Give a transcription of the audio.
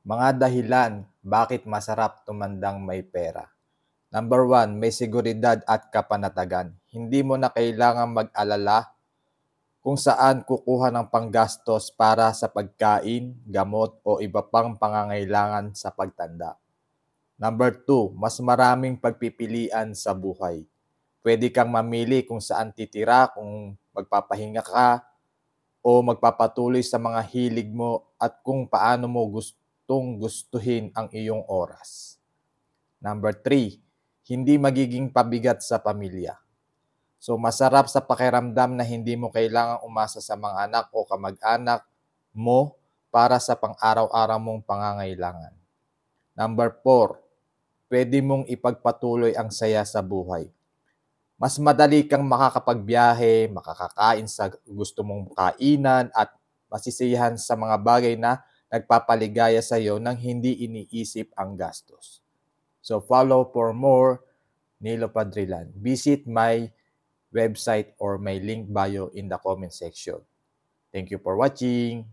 Mga dahilan bakit masarap tumandang may pera. Number 1, may seguridad at kapanatagan. Hindi mo na kailangang mag-alala kung saan kukuha ng panggastos para sa pagkain, gamot o iba pang pangangailangan sa pagtanda. Number 2, mas maraming pagpipilian sa buhay. Pwede kang mamili kung saan titira, kung magpapahinga ka o magpapatuloy sa mga hilig mo at kung paano mo gustong gustuhin ang iyong oras. Number 3, hindi magiging pabigat sa pamilya. So masarap sa pakiramdam na hindi mo kailangang umasa sa mga anak o kamag-anak mo para sa pang-araw-araw mong pangangailangan. Number 4, pwede mong ipagpatuloy ang saya sa buhay. Mas madali kang makakapagbiyahe, makakakain sa gusto mong kainan at masisiyahan sa mga bagay na nagpapaligaya sa iyo nang hindi iniisip ang gastos. So follow for more Nilo Padrilan. Visit my website or my link bio in the comment section. Thank you for watching.